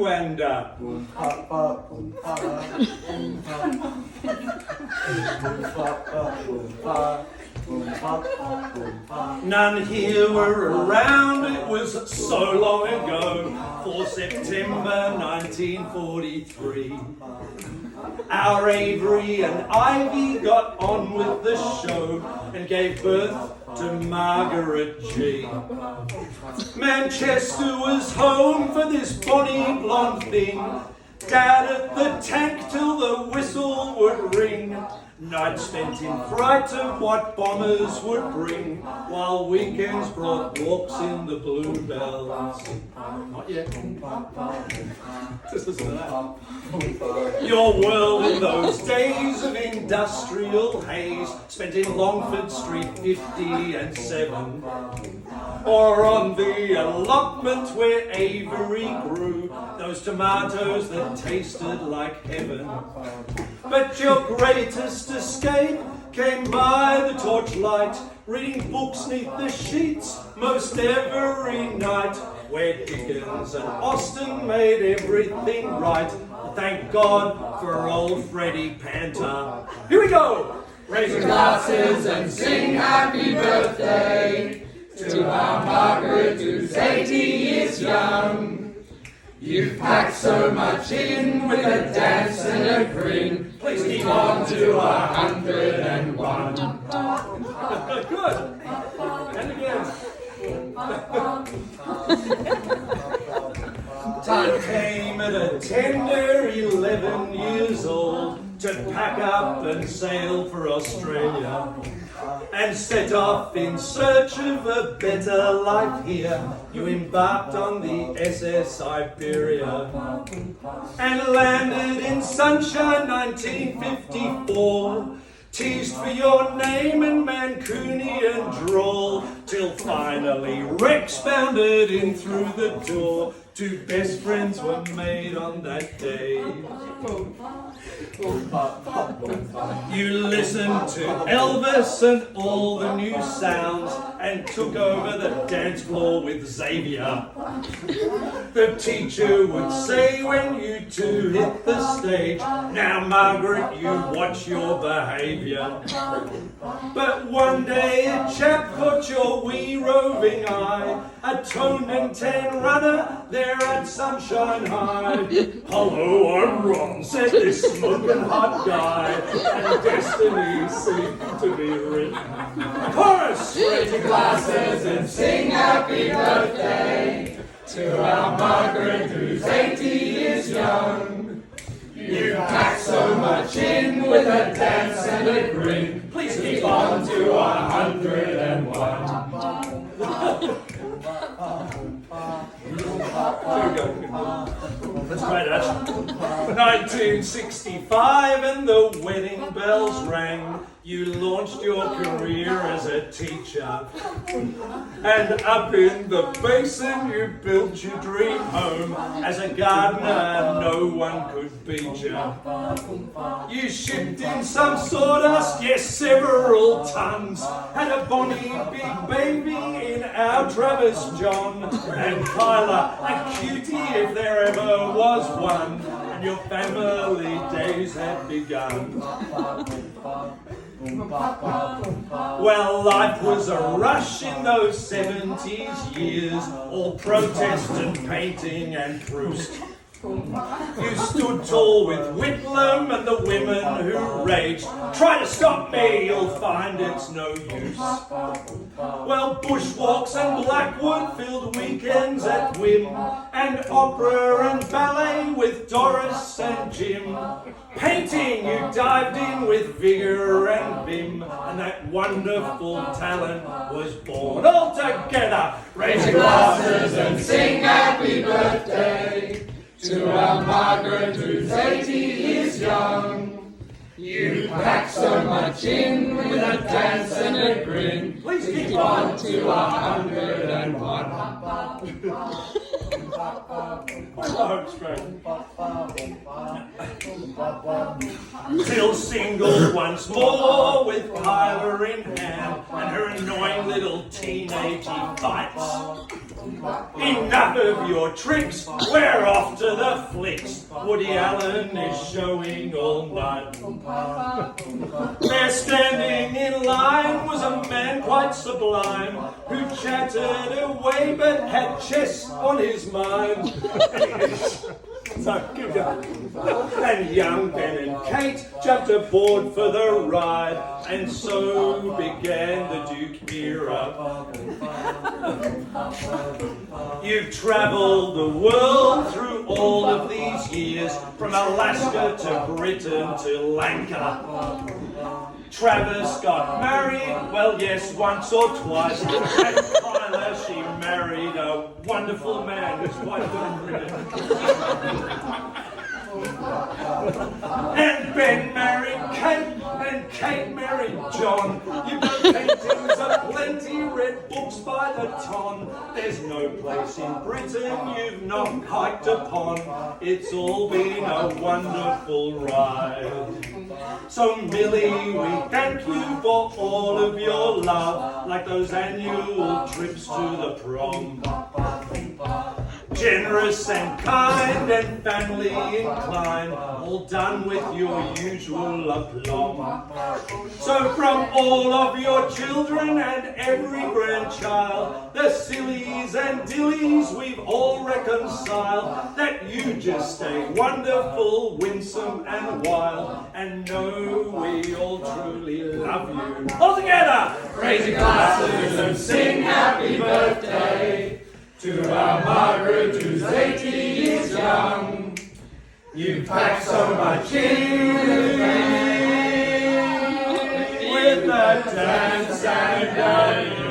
And none here were around, it was so long ago, for September 1943. Our Avery and Ivy got on with the show and gave birth to Margaret G. Manchester was home for this bonny blonde thing. Dad at the tank till the whistle would ring. Nights spent in fright of what bombers would bring, while weekends brought walks in the bluebells. Not yet. Just listen to that. Your world in those days of industrial haze, spent in Longford Street 50 and 7. Or on the allotment where Avery grew, those tomatoes that tasted like heaven. But your greatest escape came by the torchlight, reading books neath the sheets most every night, where Dickens and Austen made everything right. Thank God for old Freddie Panther. Here we go! Raise your glasses and sing happy birthday to our Margaret, who's 80 years young. You've packed so much in with a dance and a grin. Please keep on to 101. Good. And again. Time came at a tender 11 years old to pack up and sail for Australia, and set off in search of a better life here. You embarked on the SS Siberia and landed in Sunshine 1954. Teased for your name and Mancunian drawl, till finally Rex bounded in through the door. Two best friends were made on that day. You listened to Elvis and all the new sounds, and took over the dance floor with Xavier. The teacher would say when you two hit the stage, "Now Margaret, you watch your behaviour." But one day a chap caught your wee roving eye, a toned and tan runner there at Sunshine High. "Hello, I'm Ron," said this smoking hot guy, and destiny seemed to be written. Chorus! Raise your glasses and sing happy birthday to our Margaret, who's 80 years young. You packed so much in with a dance and a grin. Please keep on to 101. That's great, Ash. 1965 and the wedding bells rang. You launched your career as a teacher, and up in the basin you built your dream home. As a gardener, no one could beat you. You shipped in some sawdust, yes, several tons. Had a bonny big baby in our Travis John, and Kyla, a cutie if there ever was one. And your family days had begun. Well, life was a rush in those 70s years, all protest and painting and Proust. You stood tall with Whitlam and the women who raged. Try to stop me, you'll find it's no use. Well, bushwalks and Blackwood filled weekends at whim, and opera and ballet with Doris and Jim. Painting, you dived in with vigour and vim, and that wonderful talent was born all together. Raise your glasses and sing happy birthday to our Margaret, who's 80 years young. You packed so much in with a dance and a grin. Please keep on to 101. Till single once more with Kyla in hand and her annoying little teenagey fights. Enough of your tricks, we're off to the flicks. Woody Allen is showing all night. There standing in line was a man quite sublime, who chatted away but had chess on his mind. So, keep going. And young Ben and Kate jumped aboard for the ride, and so began the Duke era. You've travelled the world through all of these years, from Alaska to Britain to Lanka. Travis got married, well yes, once or twice, and Kyla, she married a wonderful man who's quite good in Britain. And Ben married Kate, and Kate married John. You've got paintings aplenty, read books by the ton. There's no place in Britain you've not hiked upon. It's all been a wonderful ride. So Millie, we thank you for all of your love, like those annual trips to the prom. Generous and kind and family inclined, all done with your usual aplomb. So from all of your children and every grandchild, the sillies and dillies we've all reconciled, that you just stay wonderful, winsome and wild, and know we all truly love you. All together! Raise your glasses and sing happy birthday to our Margaret, who's 80 years young. You've packed so much in with a dance and a